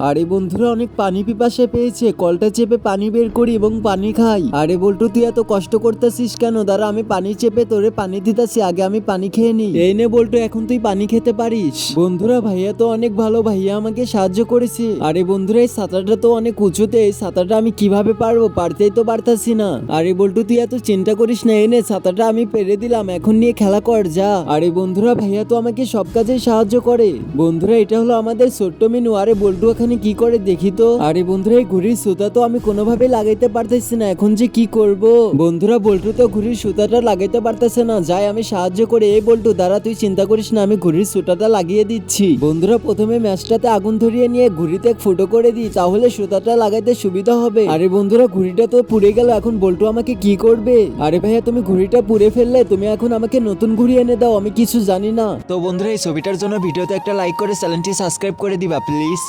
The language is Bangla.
আরে বন্ধুরা অনেক পানি পিপাসা পেয়েছে, কলটা চেপে পানি বের করি এবং পানি খাই। আরে বল্টু তুই এত কষ্ট করতেছিস কেন? দাঁড়া আমি পানি চেপে তোরে পানি দিতেছি, আগে আমি পানি খেয়ে নি। এই নে বল্টু, এখন তুই পানি খেতে পারিস। বন্ধুরা ভাইয়া তো অনেক ভালো, ভাইয়া আমাকে সাহায্য করেছে। আরে বন্ধুরা এই ছাতাটা তো অনেক উঁচুতে, এই ছাতাটা আমি কিভাবে পারবো? পারতেই তো পারতাছি না। আরে বল্টু তুই এত চিন্তা করিস না, এনে ছাতাটা আমি পেরে দিলাম, এখন নিয়ে খেলা কর যা। আরে বন্ধুরা ভাইয়া তো আমাকে সব কাজেই সাহায্য করে। বন্ধুরা এটা হলো আমাদের ছোট্ট মেনু। আরে বল্টু এখানে কি করে দেখি তো। আরে বন্ধুরা এই ঘুড়ির সুতা তো আমি কোনোভাবে লাগাইতে পারতেছি না, এখন যে কি করব। বন্ধুরা বল্টু তো ঘুড়ির সুতাটা লাগাইতে পারতেছে না, যাই আমি সাহায্য করে। এই বল্টু দাঁড়া, তুই চিন্তা করিস না, আমি ঘুড়ির সুতাটা লাগিয়ে দিচ্ছি। বন্ধুরা প্রথমে ম্যাচটাতে আগুন ধরিয়ে নিয়ে ঘুড়িতে ফুটো করে দিই, তাহলে সুতাটা লাগাইতে সুবিধা হবে। আরে বন্ধুরা ঘুড়িটা তো পুড়ে গেল, এখন বল্টু আমাকে কি করবে? আরে ভাইয়া তুমি ঘুড়িটা পুড়ে ফেললে, তুমি এখন আমাকে নতুন ঘুড়ি এনে দাও, আমি কিছু জানি না। তো বন্ধুরা এই ছবিটার জন্য ভিডিওতে একটা লাইক করে চ্যানেলটি সাবস্ক্রাইব করে দিবা প্লিজ।